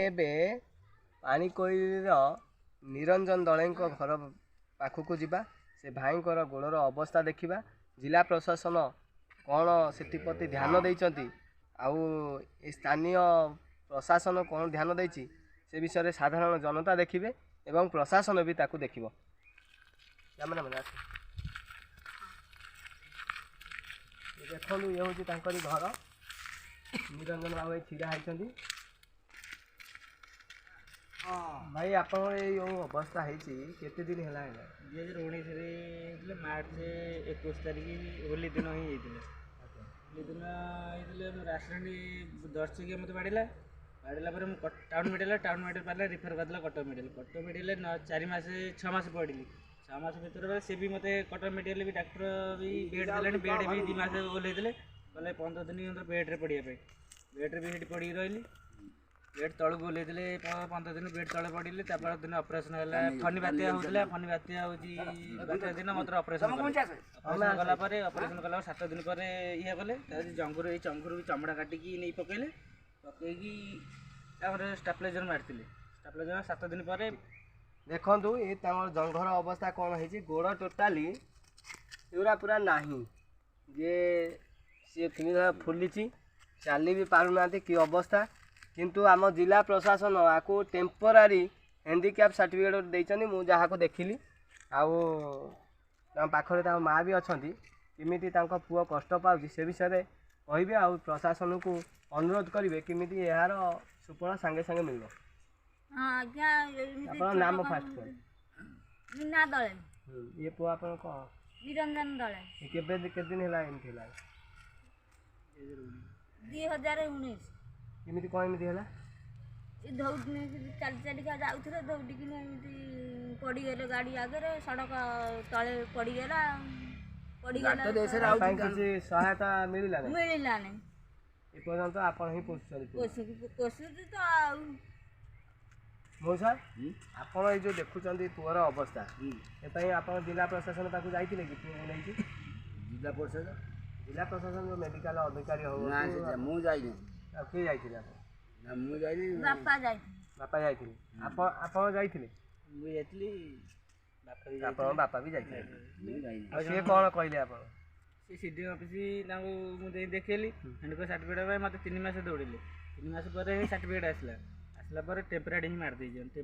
ଏବେ ପାଣିକୋଇଲିର ନିରଞ୍ଜନ ଦଳେଇଙ୍କ ଘର ପାଖକୁ ଯିବା। ସେ ଭାଇଙ୍କର ଗୋଡ଼ର ଅବସ୍ଥା ଦେଖିବା। ଜିଲ୍ଲା ପ୍ରଶାସନ କ'ଣ ସେଥିପ୍ରତି ଧ୍ୟାନ ଦେଇଛନ୍ତି ଆଉ ଏ ସ୍ଥାନୀୟ ପ୍ରଶାସନ କ'ଣ ଧ୍ୟାନ ଦେଇଛି ସେ ବିଷୟରେ ସାଧାରଣ ଜନତା ଦେଖିବେ ଏବଂ ପ୍ରଶାସନ ବି ତାକୁ ଦେଖିବ। ଦେଖନ୍ତୁ ଇଏ ହେଉଛି ତାଙ୍କରି ଘର। ନିରଞ୍ଜନ ବାବୁ ଛିଡ଼ା ହେଇଛନ୍ତି। ଭାଇ ଆପଣଙ୍କର ଏଇ ଯେଉଁ ଅବସ୍ଥା ହେଇଛି କେତେ ଦିନ ହେଲା? 2019ରେ ହେଇଥିଲେ ମାର୍ଚ୍ଚ 21 ତାରିଖ ହୋଲି ଦିନ ହିଁ ହେଇଥିଲା। ହୋଲି ଦିନ ହେଇଥିଲେ ମୋର ଆକ୍ସିଡେଣ୍ଟ 10 ଚକିଆ ମୋତେ ବାଡ଼ିଲା ପରେ ମୁଁ ଟାଉନ୍ ମେଡ଼ିକାଲ ପାରିଲା ରିଫର କରିଦେଲା କଟକ ମେଡ଼ିକାଲ 4 ମାସ 6 ମାସ ପଡ଼ିଲି। 6 ମାସ ଭିତରେ ସେ ବି ମୋତେ କଟକ ମେଡ଼ିକାଲ ବି ଡାକ୍ତର ବି ବେଡ୍ ଦେଲେଣି। ବେଡ୍ ବି 2 ମାସ ଓହ୍ଲେଇଥିଲେ କହିଲେ 15 ଦିନ ଭିତରେ ବେଡ୍ରେ ପଡ଼ିବା ପାଇଁ। ବେଡ୍ରେ ବି ସେଠି ପଡ଼ିକି ରହିଲି। ବେଡ୍ ତଳକୁ ଓହ୍ଲେଇଥିଲେ 15 ଦିନ ବେଡ୍ ତଳେ ପଡ଼ିଲେ। ତାପର ଦିନ ଅପରେସନ୍ ହେଲା। ଫନି ବାତ୍ୟା ହେଉଥିଲା। ଫନି ବାତ୍ୟା ହେଉଛି ବାତ୍ୟା ଦିନ ମୋତେ ଅପରେସନ୍ କଲା ପରେ ଅପରେସନ୍ କଲା 7 ଦିନ ପରେ ଇଏ କଲେ। ଜଙ୍ଘରୁ ଏଇ ଚଙ୍ଘରୁ ବି ଚମଡ଼ା କାଟିକି ନେଇ ପକେଇକି ତାପରେ ଷ୍ଟାପ୍ଲେଜର୍ ମାରିଥିଲେ। ଷ୍ଟାପ୍ଲେଜର୍ 7 ଦିନ ପରେ ଦେଖନ୍ତୁ ଏ ତାଙ୍କର ଜଙ୍ଘର ଅବସ୍ଥା କ'ଣ ହେଇଛି। ଗୋଡ଼ ଟୋଟାଲି ପୁରା ନାହିଁ ଯେ ସିଏ କେମିତି ଫୁଲିଛି, ଚାଲି ବି ପାରୁନାହାନ୍ତି କି ଅବସ୍ଥା। କିନ୍ତୁ ଆମ ଜିଲ୍ଲା ପ୍ରଶାସନ ଆକୁ ଟେମ୍ପୋରାରୀ ହ୍ୟାଣ୍ଡିକ୍ୟାପ୍ ସାର୍ଟିଫିକେଟ୍ ଦେଇଛନ୍ତି। ମୁଁ ଯାହାକୁ ଦେଖିଲି ଆଉ ତାଙ୍କ ପାଖରେ ତାଙ୍କ ମାଆ ବି ଅଛନ୍ତି। କେମିତି ତାଙ୍କ ପୁଅ କଷ୍ଟ ପାଉଛି ସେ ବିଷୟରେ କହିବେ ଆଉ ପ୍ରଶାସନକୁ ଅନୁରୋଧ କରିବେ କେମିତି ଏହାର ସୁଫଳ ସାଙ୍ଗେ ସାଙ୍ଗେ ମିଳିବ। ଆଜ୍ଞା ଆପଣଙ୍କ ନାମ ଫାଷ୍ଟ କୁହନ୍ତୁ। ମିନା ଦଳେ। ଇଏ ପୁଅ ଆପଣ କ'ଣ? ନିରଞ୍ଜନ ଦଳେ। କେତେ ଦିନ ହେଲା ଏମିତି ହେଲା? 2019। କେମିତି କ'ଣ ଏମିତି ହେଲା? ଏ ଦୌଡ଼ିନି ଚାଲିକା ଯାଉଥିଲେ ଦୌଡ଼ିକିନି ଏମିତି ପଡ଼ିଗଲେ ଗାଡ଼ି ଆଗରେ ସଡ଼କ ତଳେ ପଡ଼ିଗଲା। କିଛି ସହାୟତା ମିଳିଲାନି? ମିଳିଲାନି। ଏପର୍ଯ୍ୟନ୍ତ ଆପଣ ହିଁ ପୋଷୁଛୁ ତ ଆଉ। ମୁଁ ସାର୍ ଆପଣ ଏଇ ଯେଉଁ ଦେଖୁଛନ୍ତି ପୁଅର ଅବସ୍ଥା ଏପାଇଁ ଆପଣ ଜିଲ୍ଲା ପ୍ରଶାସନ ପାଖକୁ ଯାଇଥିଲେ କି ପୁଅକୁ ନେଇକି? ଜିଲ୍ଲା ପ୍ରଶାସନ ଯେଉଁ ମେଡ଼ିକାଲ ଅଧିକାରୀ ହଉ ମୁଁ ଯାଇନି। ଆଉ କିଏ ଯାଇଥିଲେ ଆପଣ? ମୁଁ ଯାଇନି। ବାପା ଯାଇଥିଲେ। ବାପା ଯାଇଥିଲେ। ଆପଣ ଯାଇଥିଲେ? ମୁଁ ଯାଇଥିଲି। ଆପଣଙ୍କ ବାପା ବି ଯାଇଥିଲେ। ଆଉ ସିଏ କ'ଣ କହିଲେ ଆପଣ? ସେ ସିଡି ଅଫିସ୍ ତାଙ୍କୁ ମୁଁ ଯାଇ ଦେଖେଇଲି। ହ୍ୟାଣ୍ଡିକ୍ୟାପ୍ ସାର୍ଟିଫିକେଟ୍ ପାଇଁ ମୋତେ 3 ମାସ ଦୌଡ଼ିଲେ। 3 ମାସ ପରେ ହିଁ ସାର୍ଟିଫିକେଟ୍ ଆସିଲା ପରେ ଟେମ୍ପୋରାରୀ ହିଁ ମାରି ଦେଇଛନ୍ତି।